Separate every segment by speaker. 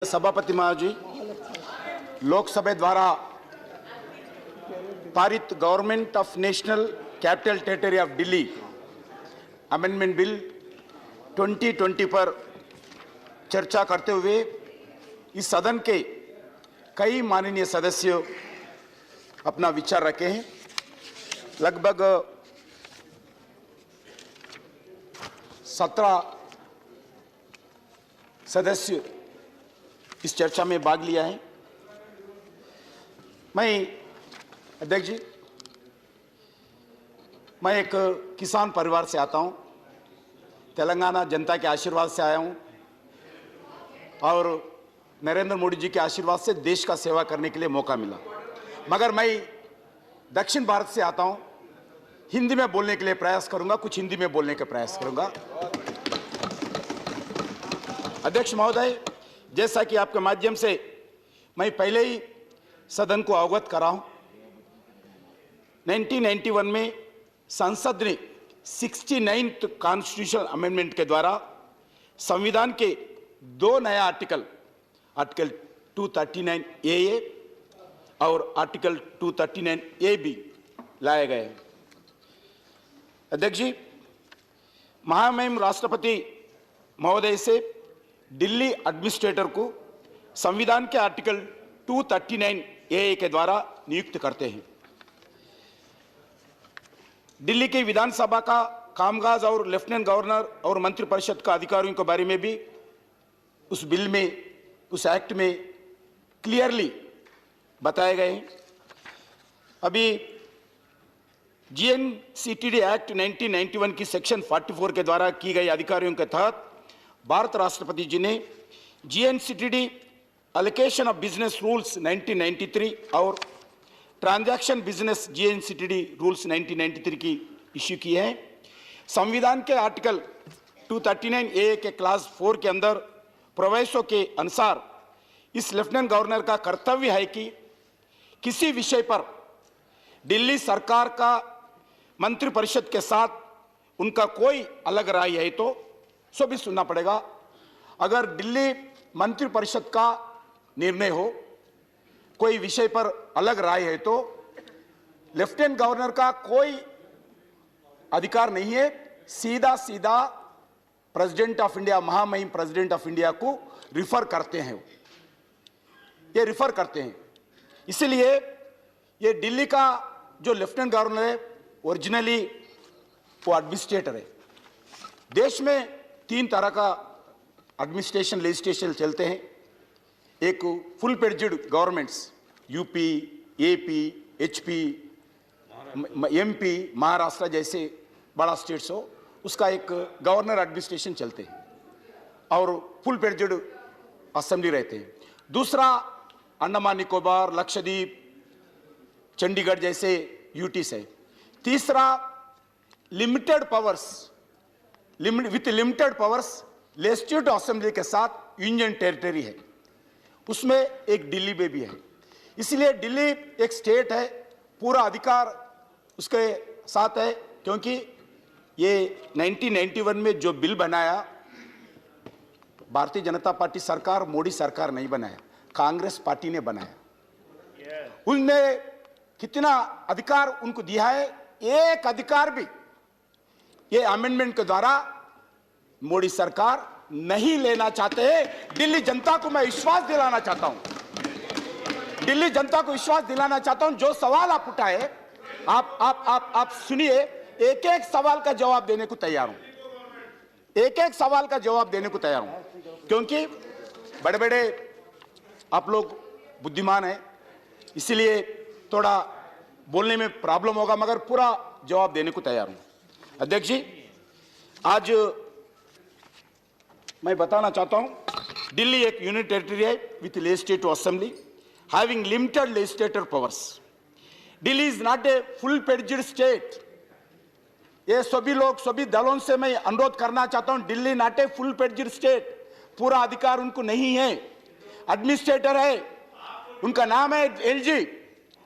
Speaker 1: सभापति महाजी, लोकसभा द्वारा पारित government of national capital territory of Delhi amendment bill 2020 पर चर्चा करते हुए इस सदन के कई माननीय सदस्य अपना विचार रखे हैं। लगभग 17 सदस्य इस चर्चा में भाग लिया है। मैं अध्यक्ष जी, मैं एक किसान परिवार से आता हूं, तेलंगाना जनता के आशीर्वाद से आया हूं और नरेंद्र मोदी जी के आशीर्वाद से देश का सेवा करने के लिए मौका मिला। मगर मैं दक्षिण भारत से आता हूं, हिंदी में बोलने के लिए प्रयास करूंगा, कुछ हिंदी में बोलने का प्रयास करूंगा। अध्यक्ष महोदय, जैसा कि आपके माध्यम से मैं पहले ही सदन को अवगत करा हूं, 1991 में संसद ने 69th कॉन्स्टिट्यूशनल अमेंडमेंट के द्वारा संविधान के 2 नया आर्टिकल 239A और आर्टिकल 239A भी लाए गए हैं। अध्यक्ष जी, महामहिम राष्ट्रपति महोदय से दिल्ली एडमिनिस्ट्रेटर को संविधान के आर्टिकल 239A के द्वारा नियुक्त करते हैं। दिल्ली की विधानसभा का कामकाज और लेफ्टिनेंट गवर्नर और मंत्रिपरिषद का अधिकारियों के बारे में भी उस बिल में, उस एक्ट में क्लियरली बताए गए हैं। अभी GNCTD एक्ट 1991 की सेक्शन 44 के द्वारा की गई अधिकारियों के तहत भारत राष्ट्रपति जी ने GNCTD allocation of business rules 1993 और ट्रांजैक्शन बिजनेस GNCTD रूल्स 1993 की इश्यू की है। संविधान के आर्टिकल 239A के क्लास 4 के अंदर प्रवेशों के अनुसार इस लेफ्टिनेंट गवर्नर का कर्तव्य है कि किसी विषय पर दिल्ली सरकार का मंत्रिपरिषद के साथ उनका कोई अलग राय है तो सो भी सुनना पड़ेगा। अगर दिल्ली मंत्रिपरिषद का निर्णय हो, कोई विषय पर अलग राय है तो लेफ्टिनेंट गवर्नर का कोई अधिकार नहीं है, सीधा सीधा प्रेसिडेंट ऑफ इंडिया, महामहिम प्रेसिडेंट ऑफ इंडिया को रिफर करते हैं, ये रिफर करते हैं। इसलिए ये दिल्ली का जो लेफ्टिनेंट गवर्नर है ओरिजिनली वो एडमिनिस्ट्रेटर है। देश में 3 तरह का एडमिनिस्ट्रेशन लेजिस्लेशन चलते हैं। एक full fledged governments, UP, AP, HP, MP, Maharashtra जैसे बड़ा स्टेट्स हो, उसका एक गवर्नर एडमिनिस्ट्रेशन चलते हैं और फुल पेड्ज्ड असेंबली रहते हैं। दूसरा अंडमान निकोबार, लक्षद्वीप, चंडीगढ़ जैसे यूटीस है। तीसरा limited powers, with limited powers legislative assembly के साथ यूनियन टेरिटरी है, उसमें एक दिल्ली में भी है। इसलिए दिल्ली एक स्टेट है, पूरा अधिकार उसके साथ है, क्योंकि ये 1991 में जो बिल बनाया भारतीय जनता पार्टी सरकार, मोदी सरकार नहीं बनाया, कांग्रेस पार्टी ने बनाया। उनने कितना अधिकार उनको दिया है, एक अधिकार भी ये अमेंडमेंट के द्वारा मोदी सरकार नहीं लेना चाहते हैं। दिल्ली जनता को मैं विश्वास दिलाना चाहता हूं, दिल्ली जनता को विश्वास दिलाना चाहता हूं। जो सवाल आप उठाए, आप सुनिए, एक एक सवाल का जवाब देने को तैयार हूं, एक एक सवाल का जवाब देने को तैयार हूं, क्योंकि बड़े बड़े आप लोग बुद्धिमान हैं, इसलिए थोड़ा बोलने में प्रॉब्लम होगा, मगर पूरा जवाब देने को तैयार हूं। अध्यक्ष जी, आज मैं बताना चाहता हूं, दिल्ली एक यूनियन टेरिटरी है with legislative assembly having limited legislative powers. Delhi is not a full fledged state. ये सभी लोग, सभी दलों से मैं अनुरोध करना चाहता हूं, Delhi not a full fledged state, पूरा अधिकार उनको नहीं है। एडमिनिस्ट्रेटर है, उनका नाम है LG।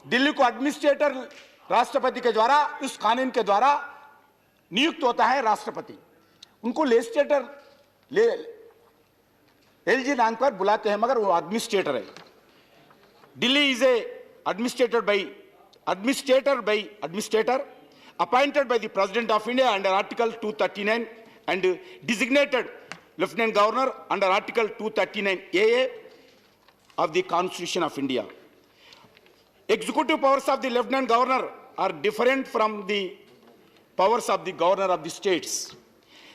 Speaker 1: दिल्ली को एडमिनिस्ट्रेटर राष्ट्रपति के द्वारा, उस कानून के द्वारा नियुक्त होता है राष्ट्रपति। उनको लेजिस्लेटर एलजी नाम पर बुलाते हैं, मगर वो एडमिनिस्ट्रेटर है। Delhi is a administrator appointed by the President of India under Article 239 and designated Lieutenant Governor under Article 239 AA of the Constitution of India. Executive powers of the Lieutenant Governor are different from the powers of the Governor of the states.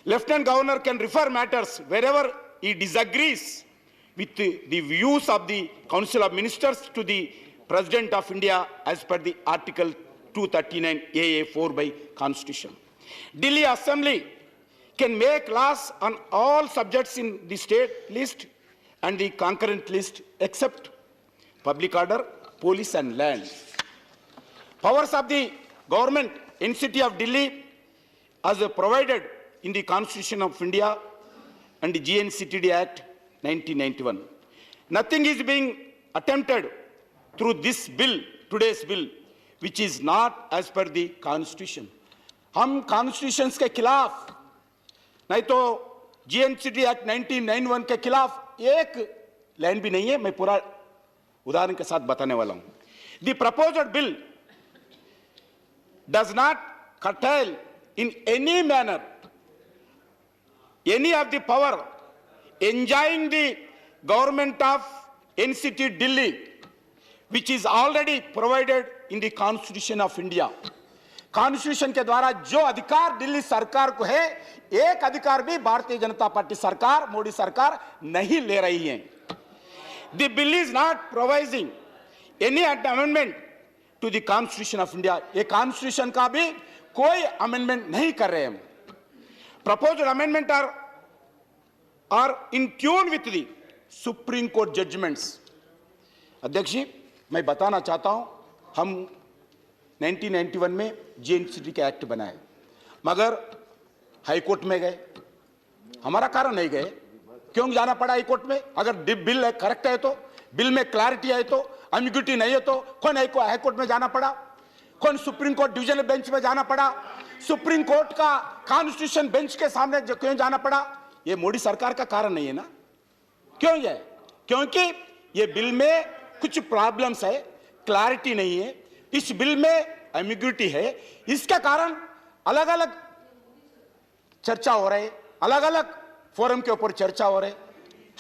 Speaker 1: Lieutenant Governor can refer matters wherever he disagrees with the views of the Council of Ministers to the President of India as per the Article 239 AA4 by Constitution. Delhi Assembly can make laws on all subjects in the state list and the concurrent list except public order, police and land. Powers of the government in city of Delhi as provided in the Constitution of India and the GNCTD Act 1991. Nothing is being attempted through this bill, today's bill, which is not as per the Constitution. हम constitution के खिलाफ नहीं तो GNCTD Act 1991 के खिलाफ एक line भी नहीं है। मैं पूरा उदाहरण के साथ बताने वाला हूं। The proposed bill does not curtail in any manner any of the power enjoying the government of NCT Delhi, which is already provided in the Constitution of India. Constitution के द्वारा जो अधिकार दिल्ली सरकार को है, एक अधिकार भी भारतीय जनता पार्टी सरकार, मोदी सरकार नहीं ले रही है। The bill is not providing any amendment to the Constitution of India. ये कॉन्स्टिट्यूशन का भी कोई अमेंडमेंट नहीं कर रहे हैं। Proposed amendment are in tune with the Supreme Court judgments. अध्यक्ष जी, मैं बताना चाहता हूं, हम 1991 में GNCTD के एक्ट बनाए, मगर हाई कोर्ट में गए, हमारा कारण नहीं गए। क्यों जाना पड़ा हाई कोर्ट में? अगर बिल करेक्ट है तो, बिल में क्लैरिटी है तो, एम्बिग्यूटी नहीं है तो कौन हाई कोर्ट में जाना पड़ा? कौन सुप्रीम कोर्ट डिवीजन बेंच में जाना पड़ा? सुप्रीम कोर्ट का कॉन्स्टिट्यूशन बेंच के सामने क्यों जाना पड़ा? ये मोदी सरकार का कारण नहीं है ना। क्यों ये? क्योंकि ये बिल में कुछ प्रॉब्लम्स है, क्लैरिटी नहीं है, इस बिल में एम्बिग्यूटी है। इसके कारण अलग अलग चर्चा हो रहे, अलग अलग फोरम के ऊपर चर्चा हो रहे,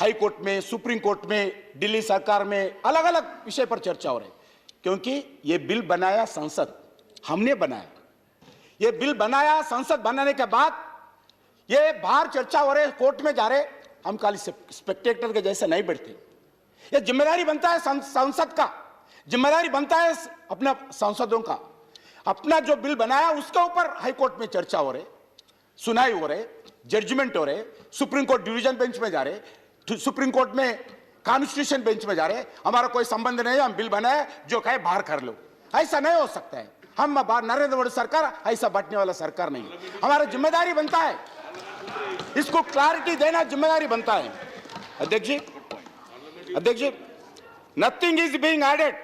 Speaker 1: हाई कोर्ट में, सुप्रीम कोर्ट में, दिल्ली सरकार में, अलग अलग विषय पर चर्चा हो रही। क्योंकि ये बिल बनाया संसद, हमने बनाया। ये बिल बनाया, संसद बनाने के बाद ये बाहर चर्चा हो रहे, कोर्ट में जा रहे, हम खाली स्पेक्टेटर के जैसे नहीं बैठते। ये जिम्मेदारी बनता है संसद का, जिम्मेदारी बनता है अपना सांसदों का। अपना जो बिल बनाया उसके ऊपर हाई कोर्ट में चर्चा हो रहे, सुनाई हो रहे, जजमेंट हो रहे, सुप्रीम कोर्ट डिवीजन बेंच में जा रहे, सुप्रीम कोर्ट में कॉन्स्टिट्यूशन बेंच में जा रहे। हमारा कोई संबंध नहीं है, हम बिल बनाए, जो कहे बाहर कर लो। ऐसा नहीं हो सकता है। हम नरेंद्र मोदी सरकार ऐसा बांटने वाला सरकार नहीं है। हमारा जिम्मेदारी बनता है, इसको क्लैरिटी देना जिम्मेदारी बनता है। अध्यक्ष जी, nothing is being added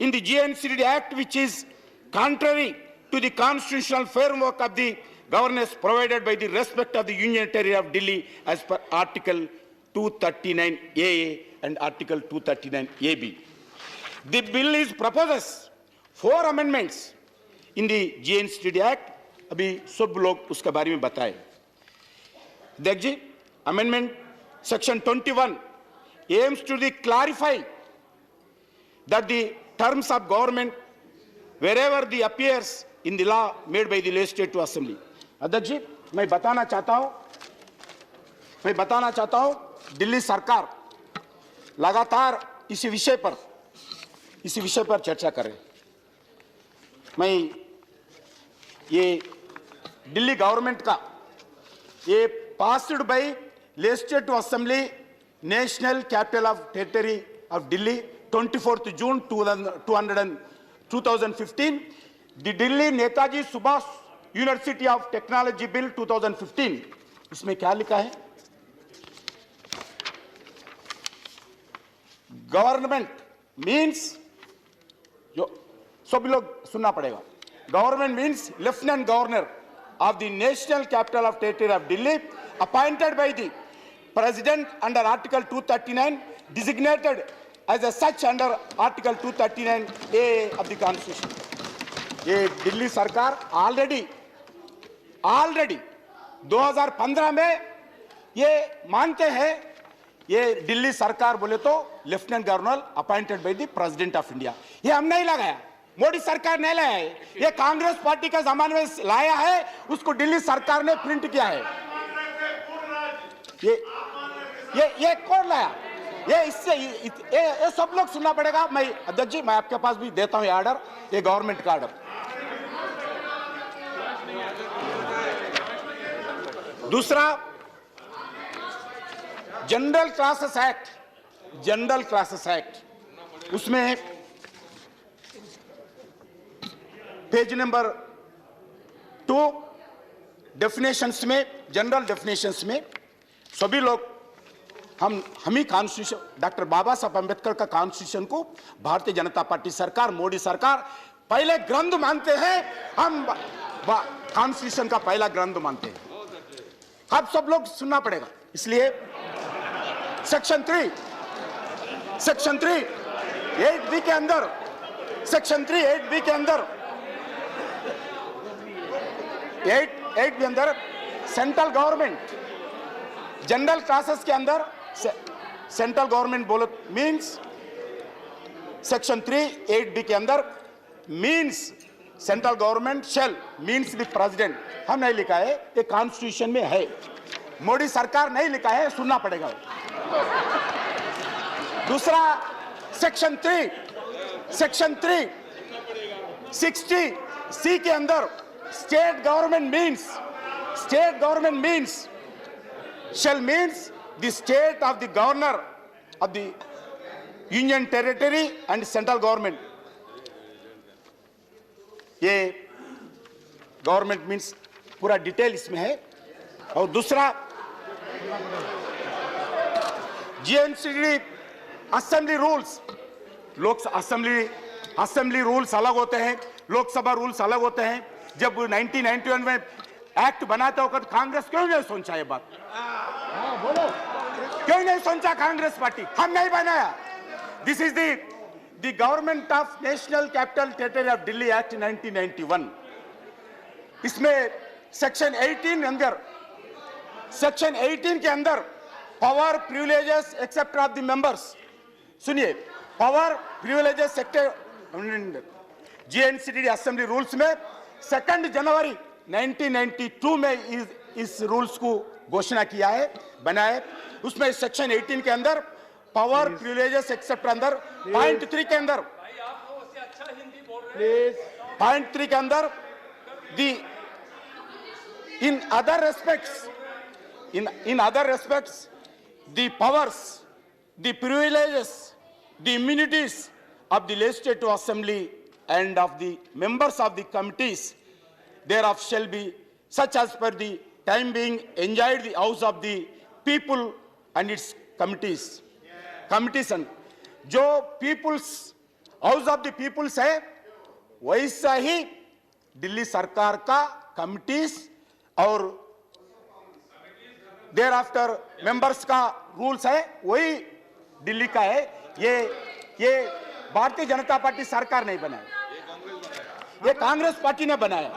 Speaker 1: in the GNCTD Act which is contrary to the constitutional framework of the governance provided by the respect of the Union Territory of Delhi as per Article 239 AA and Article 239 AB. The bill is proposes 4 amendments in the GNCTD Act. अभी सब लोग उसके बारे में बताए। देख जी, amendment section 21 aims to clarify that the terms of government wherever the appears in the law made by the legislative assembly. अध्यक्ष जी, मैं बताना चाहता हूं दिल्ली सरकार लगातार इसी विषय पर चर्चा कर रहे। मैं ये दिल्ली गवर्नमेंट का ये passed by legislative assembly national capital of territory of Delhi 24th June 2015, the Delhi Netaji Subhash University of Technology Bill 2015. इसमें क्या लिखा है? गवर्नमेंट मीन्स, जो सभी लोग सुनना पड़ेगा, government means lieutenant governor of the National Capital of Territory of Delhi appointed by the president under Article 239 designated as a such under Article 239A of the Constitution. ये दिल्ली सरकार ऑलरेडी 2015 में ये मानते हैं, ये दिल्ली सरकार बोले तो lieutenant governor appointed by the president of India. ये हम नहीं लगाया, मोदी सरकार नहीं लाया है, ये कांग्रेस पार्टी का जमाने में लाया है, उसको दिल्ली सरकार ने प्रिंट किया है। ये कौन लाया? ये इससे ये सब लोग सुनना पड़ेगा। मैं अध्यक्ष जी, मैं आपके पास भी देता हूं ये ऑर्डर, ये गवर्नमेंट का ऑर्डर। दूसरा, जनरल क्लासेस एक्ट, उसमें पेज नंबर 2 डेफिनेशंस में, जनरल डेफिनेशंस में सभी लोग हम ही कॉन्स्टिट्यूशन, डॉक्टर बाबा साहब अंबेडकर का कॉन्स्टिट्यूशन को भारतीय जनता पार्टी सरकार, मोदी सरकार पहले ग्रंथ मानते हैं। हम कॉन्स्टिट्यूशन का पहला ग्रंथ मानते हैं। अब सब लोग सुनना पड़ेगा। इसलिए सेक्शन 3 8B के अंदर, सेक्शन 3 8B के अंदर, 8B अंदर सेंट्रल गवर्नमेंट, जनरल क्लासेस के अंदर सेंट्रल गवर्नमेंट बोलो मीन्स, सेक्शन 3 8B के अंदर means central government shall means the president. हम नहीं लिखा है, ये कॉन्स्टिट्यूशन में है, मोदी सरकार नहीं लिखा है, सुनना पड़ेगा। दूसरा, सेक्शन 3 60C के अंदर state government means shall means the state of the governor of the union territory and central government. ये गवर्नमेंट मीन्स पूरा डिटेल इसमें है। और दूसरा, GNCD assembly rules, assembly rules अलग होते हैं, लोकसभा रूल्स अलग होते हैं। जब 1991 में एक्ट बनाते होकर कांग्रेस क्यों नहीं सोचा ये बात? बोलो, क्यों नहीं सोचा कांग्रेस पार्टी? हम नहीं बनाया। This is the government of national capital territory of Delhi act 1991। इसमें सेक्शन 18 के अंदर power privileges except of the members, सुनिए, power privileges sector GNCD assembly rules में 2 जनवरी 1992 में इस रूल्स को घोषणा किया है, बनाए। उसमें सेक्शन 18 के अंदर पावर प्रिविलेजेस एक्सेप्ट अंदर पॉइंट 3 के अंदर, पॉइंट 3 के अंदर in other respects the powers, the privileges, the immunities of the legislative assembly and of the members of the committees thereof shall be such as per the time being enjoyed the house of the people and its committees and जो people's house of the people's है, वैसा ही दिल्ली सरकार का committees और thereafter members का rules है, वही दिल्ली का है। ये भारतीय जनता पार्टी सरकार नहीं बनाया, ये कांग्रेस पार्टी ने बनाया।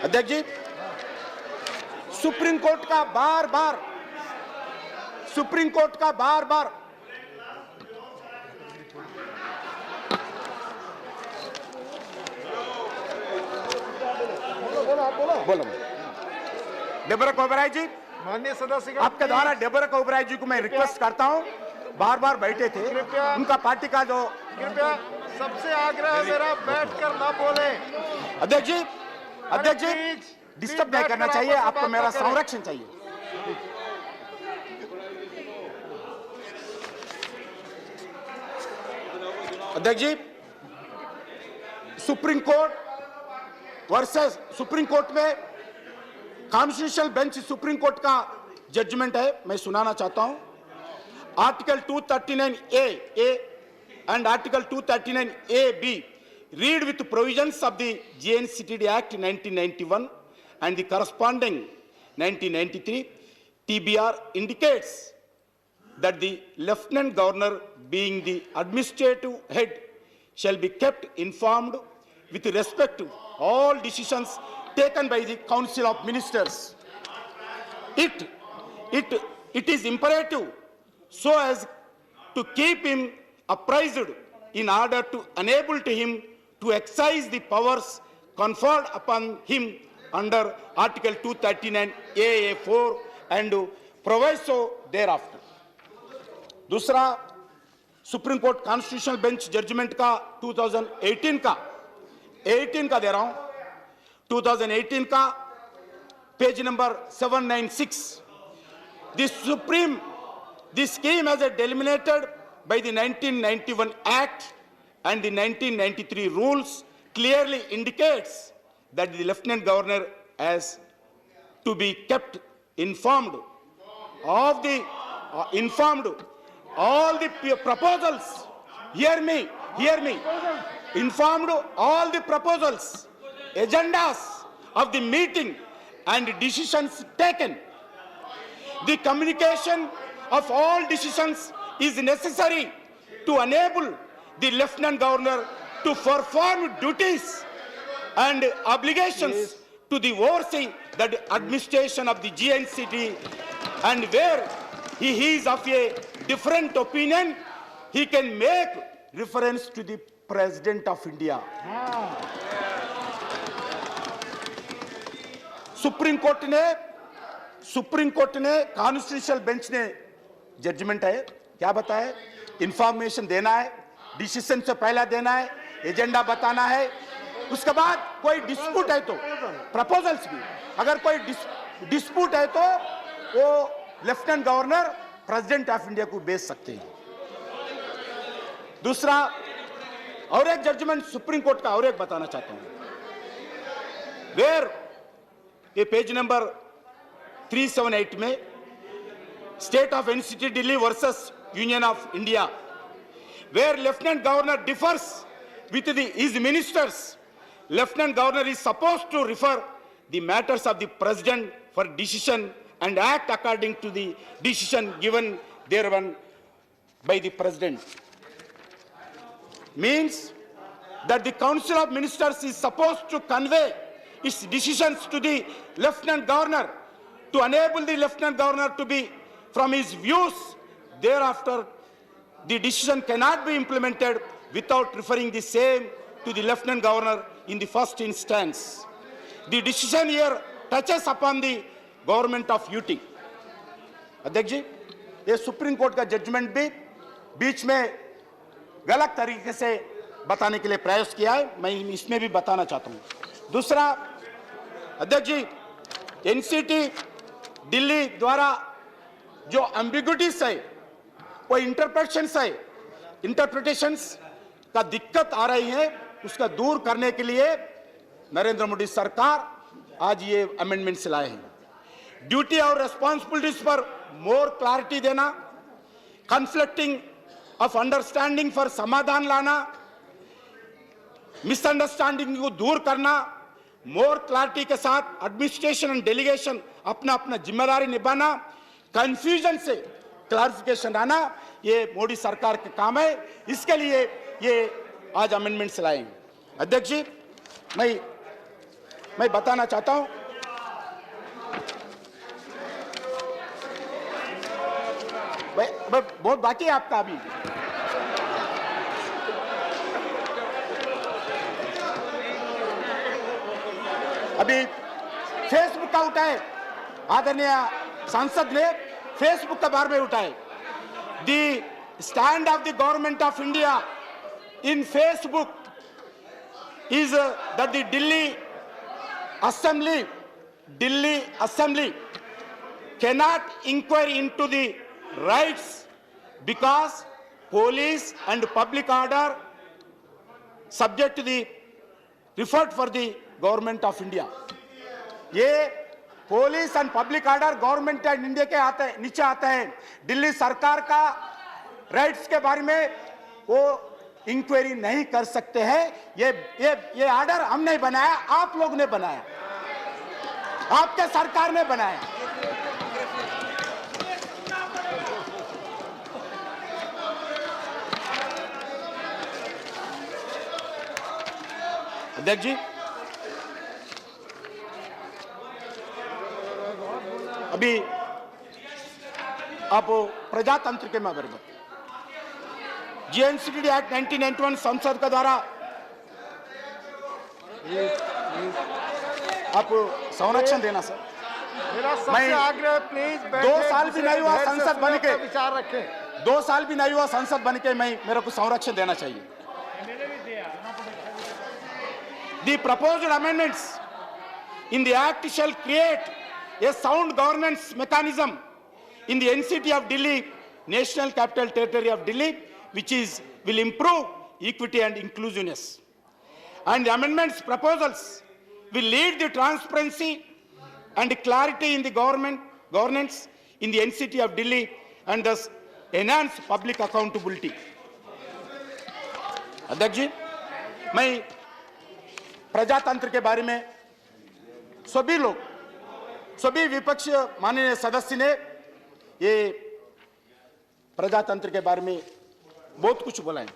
Speaker 1: अध्यक्ष जी, सुप्रीम कोर्ट का बार बार बोलो डेबोरा ओबराय जी,
Speaker 2: माननीय सदस्य,
Speaker 1: आपके द्वारा डेबोरा ओबराय जी को मैं रिक्वेस्ट करता हूं, बार बार बैठे थे, उनका पार्टी का जो,
Speaker 2: कृपया सबसे आग्रह है मेरा, बैठकर ना बोले।
Speaker 1: अध्यक्ष जी डिस्टर्ब नहीं करना चाहिए, आपको मेरा संरक्षण चाहिए। अध्यक्ष ji, supreme court versus supreme court में कॉन्स्टिट्यूशनल बेंच सुप्रीम कोर्ट का जजमेंट है, मैं सुनाना चाहता हूं। Article 239A and Article 239AB read with provisions of the GNCTD Act 1991 and the corresponding 1993, TBR indicates that the Lieutenant Governor, being the administrative head, shall be kept informed with respect to all decisions taken by the Council of Ministers. It is imperative so as to keep him apprised in order to enable to him to exercise the powers conferred upon him under Article 239 AA4 and proviso thereafter. दूसरा supreme court constitutional bench judgement का 2018 का दे रहा हूं, 2018 का page number 796. The scheme as delimited by the 1991 Act and the 1993 rules clearly indicates that the Lieutenant Governor has to be kept informed of the all the proposals. Hear me. Informed all the proposals, agendas of the meeting and decisions taken. The communication of all decisions is necessary to enable the Lieutenant Governor to perform duties and obligations to the oversee the administration of the GNCT, and where he is of a different opinion, he can make reference to the President of India. Supreme court ने constitutional bench ने judgement है क्या बताया, information देना है, decision से पहले देना है, एजेंडा बताना है, उसके बाद कोई डिस्प्यूट है तो प्रपोजल्स भी, अगर कोई डिस्प्यूट है तो वो lieutenant governor president of India को भेज सकते हैं. दूसरा और एक जजमेंट सुप्रीम कोर्ट का और एक बताना चाहता हूं, वेयर ये पेज नंबर 378 में state of NCT Delhi versus union of India, where lieutenant governor differs with his ministers, lieutenant governor is supposed to refer the matters of the president for decision and act according to the decision given thereon by the President. Means that the Council of Ministers is supposed to convey its decisions to the Lieutenant Governor to enable the Lieutenant Governor to be from his views. Thereafter, the decision cannot be implemented without referring the same to the Lieutenant Governor in the first instance. The decision here touches upon the government of UT. अध्यक्ष जी, ये supreme court का judgement भी बीच में गलत तरीके से बताने के लिए प्रयास किया है, मैं इसमें भी बताना चाहता हूं. दूसरा अध्यक्ष जी, एनसीटी दिल्ली द्वारा जो एम्बिग्युइटीज है, वो इंटरप्रिटेशंस का दिक्कत आ रही है, उसका दूर करने के लिए नरेंद्र मोदी सरकार आज ये अमेंडमेंट्स लाए हैं. ड्यूटी और रेस्पॉन्सिबिलिटीज पर मोर क्लैरिटी देना, कन्फ्लिक्टिंग ऑफ अंडरस्टैंडिंग पर समाधान लाना, मिसअंडरस्टैंडिंग को दूर करना, मोर क्लैरिटी के साथ एडमिनिस्ट्रेशन एंड डेलीगेशन अपना अपना जिम्मेदारी निभाना, कंफ्यूजन से क्लैरिफिकेशन आना, ये मोदी सरकार के काम है. इसके लिए ये आज अमेंडमेंट्स लाए. अध्यक्ष जी, मैं बताना चाहता हूं, बहुत बाकी है आपका अभी. फेसबुक का उठाए, आदरणीय सांसद ने फेसबुक के बारे में उठाए. The stand of the government of India in Facebook is that the Delhi assembly cannot inquire into the rights because police and public order subject to the referred for the government of India. ये police and public order government of India के आते हैं, नीचे आते हैं. दिल्ली सरकार का rights के बारे में वो इंक्वायरी नहीं कर सकते हैं. ये ऑर्डर हम नहीं बनाया, आप लोग ने बनाया. आपके सरकार ने बनाया। अध्यक्ष जी, अभी आप प्रजातंत्र के बारे में जीएनसीटी एक्ट 1991 संसद के द्वारा आप संरक्षण देना सर।
Speaker 2: मेरा सबसे
Speaker 1: मैं
Speaker 2: आग्रह प्लीज
Speaker 1: 2 साल भी नहीं हुआ संसद बन के,
Speaker 2: विचार रखें।
Speaker 1: 2 साल भी नहीं हुआ संसद बन के मेरे को संरक्षण देना चाहिए। The proposed amendments in the act shall create a sound governance mechanism in the NCT of Delhi, National Capital Territory of Delhi, which will improve equity and inclusiveness. And the amendments proposals will lead the transparency and clarity in the governance in the NCT of Delhi and thus enhance public accountability. अध्यक्ष जी, मैं प्रजातंत्र के बारे में सभी विपक्ष माननीय सदस्य ने ये प्रजातंत्र के बारे में बहुत कुछ बोला है।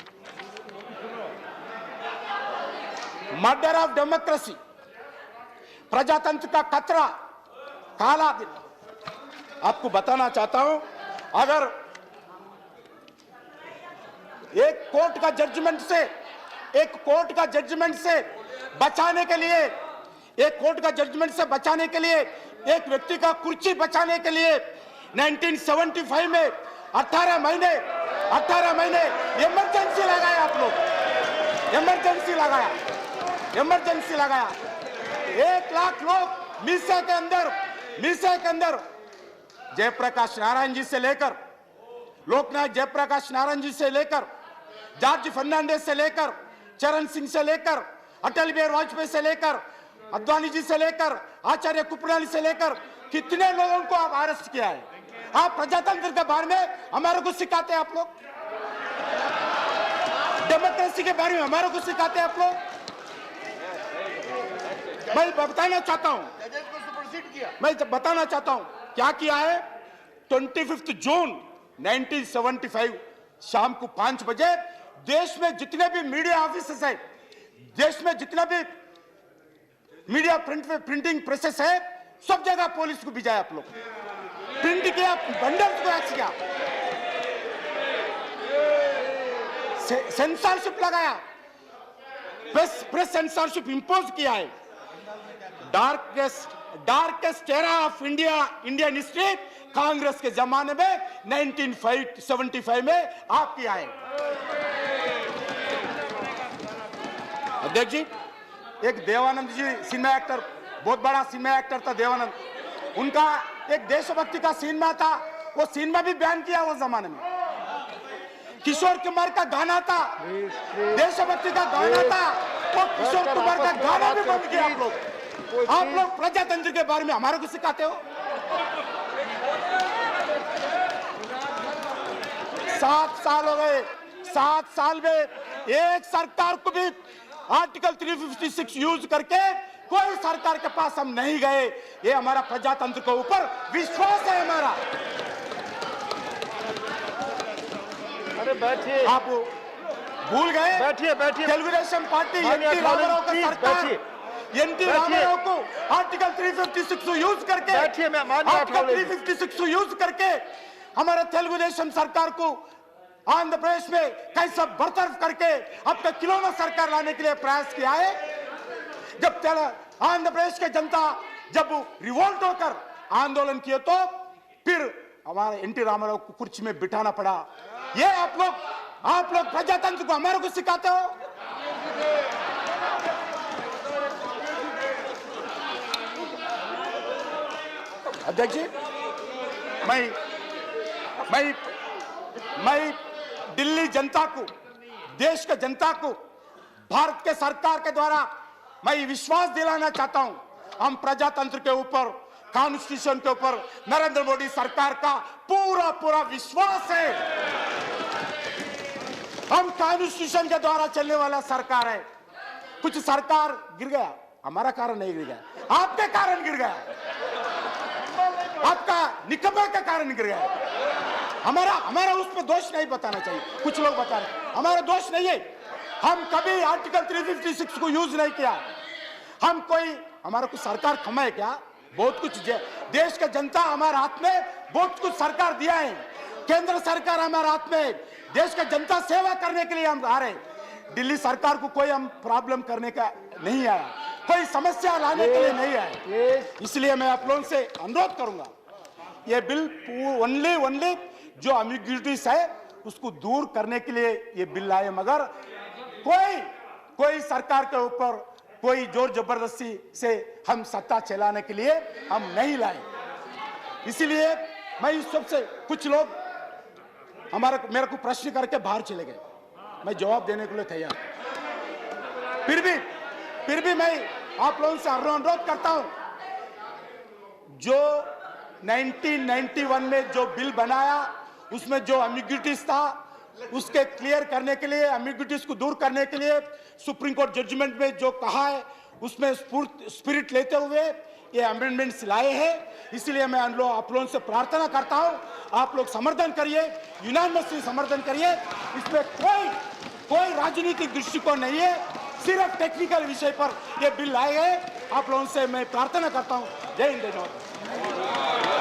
Speaker 1: मर्डर ऑफ डेमोक्रेसी, प्रजातंत्र का खतरा, काला दिन। आपको बताना चाहता हूं, अगर एक कोर्ट का जजमेंट से बचाने के लिए, एक व्यक्ति का कुर्सी बचाने के लिए 1975 में 18 महीने इमरजेंसी लगाया। आप लोग इमरजेंसी लगाया। 1 लाख लोग मीसे के अंदर जयप्रकाश नारायण जी से लेकर, लोकनायक जयप्रकाश नारायण जी से लेकर, जॉर्ज फर्नांडिस से लेकर, चरण सिंह से लेकर, अटल बिहारी वाजपेयी से लेकर, अद्वानी जी से लेकर, आचार्य कुपरानी से लेकर कितने लोगों को आप अरेस्ट किया है। आप प्रजातंत्र के बारे में हमारे को सिखाते हैं। आप लोग डेमोक्रेसी के बारे में हमारे को सिखाते हैं। आप लोग, मैं बताना चाहता हूं क्या किया है। 25 जून 1975 शाम को 5 बजे देश में जितने भी मीडिया ऑफिसेस है, देश में जितना भी मीडिया प्रिंटिंग प्रेसेस है, सब जगह पुलिस को भिजाया। आप लोग प्रिंट किया, बंडल्स को एक्स किया, सेंसरशिप लगाया, प्रेस सेंसरशिप इंपोज किया है। Darkest era of Indian history Congress के जमाने में 1975 में आप किया है। अध्यक्ष जी, एक देवानंद जी सिनेमा एक्टर, बहुत बड़ा सिनेमा एक्टर था देवानंद, उनका एक देशभक्ति का सिनेमा था, वो सिनेमा भी बैन किया उस जमाने में। किशोर कुमार का गाना था, देशभक्ति का गाना था, वो किशोर कुमार का गाना भी बंद किया। आप लोग प्रजातंत्र के बारे में हमारे को सिखाते हो। 7 साल हो गए, 7 साल में एक सरकार को भी आर्टिकल 356 यूज करके कोई सरकार के पास हम नहीं गए। ये हमारा प्रजातंत्र के ऊपर विश्वास है हमारा।
Speaker 2: अरे बैठिए,
Speaker 1: आप भूल गए।
Speaker 2: बैठिए।
Speaker 1: तेलुगुदेशम पार्टी एनटी रामाराव का सरकार, एनटी रामाराव को आर्टिकल 356 यूज करके,
Speaker 2: बैठिए, मैं मान्य
Speaker 1: आर्टिकल 356 यूज करके हमारे तेलुगुदेशम सरकार को आंध्र प्रदेश में कैसा बरतरफ करके अब तक खिलौना सरकार लाने के लिए प्रयास किया है। जब आंध्र प्रदेश के जनता जब रिवोल्ट होकर आंदोलन किए तो फिर हमारे एनटी रामाराव को कुर्सी में बिठाना पड़ा। ये आप लोग प्रजातंत्र को हमारे को सिखाते हो। अध्यक्ष जी, मैं दिल्ली जनता को, देश के जनता को भारत के सरकार के द्वारा मैं विश्वास दिलाना चाहता हूं। हम प्रजातंत्र के ऊपर, कॉन्स्टिट्यूशन के ऊपर नरेंद्र मोदी सरकार का पूरा विश्वास है। हम कॉन्स्टिट्यूशन के द्वारा चलने वाला सरकार है। कुछ सरकार गिर गया, हमारा कारण नहीं गिर गया, आपके कारण गिर गया, आपका निकम्मे के कारण गिर गया। हमारा उस पर दोष नहीं बताना चाहिए, कुछ लोग बता रहे हमारा दोष नहीं है। हम कभी आर्टिकल 356 को यूज नहीं किया। हम कोई हमारा कुछ सरकार कमाए क्या? बहुत कुछ देश का जनता हमारे हाथ में बहुत कुछ सरकार दिया है। केंद्र सरकार हमारे हाथ में, देश का जनता सेवा करने के लिए हम आ रहे। दिल्ली सरकार को कोई हम प्रॉब्लम करने का नहीं आया, कोई समस्या लाने के लिए नहीं आया। इसलिए मैं आप लोगों से अनुरोध करूंगा, ये बिल ओनली जो एम्बिग्युइटीज है उसको दूर करने के लिए ये बिल लाए, मगर कोई सरकार के ऊपर कोई जोर जबरदस्ती से हम सत्ता चलाने के लिए हम नहीं लाए। इसलिए मैं इस सबसे कुछ लोग मेरे को प्रश्न करके बाहर चले गए, मैं जवाब देने के लिए तैयार। फिर भी मैं आप लोगों से अनुरोध करता हूं, जो 1991 में जो बिल बनाया उसमें जो एम्बिग्युइटीज था उसके क्लियर करने के लिए, एम्बिग्युइटीज को दूर करने के लिए सुप्रीम कोर्ट जजमेंट में जो कहा है उसमें स्पिरिट लेते हुए ये अमेंडमेंट्स लाए हैं। इसलिए मैं आप लोगों से प्रार्थना करता हूं, आप लोग समर्थन करिए, यूनानिमसली समर्थन करिए। इसमें कोई राजनीतिक दृष्टिकोण नहीं है, सिर्फ टेक्निकल विषय पर ये बिल लाए हैं। आप लोगों से मैं प्रार्थना करता हूं। जय हिंद, जय भारत।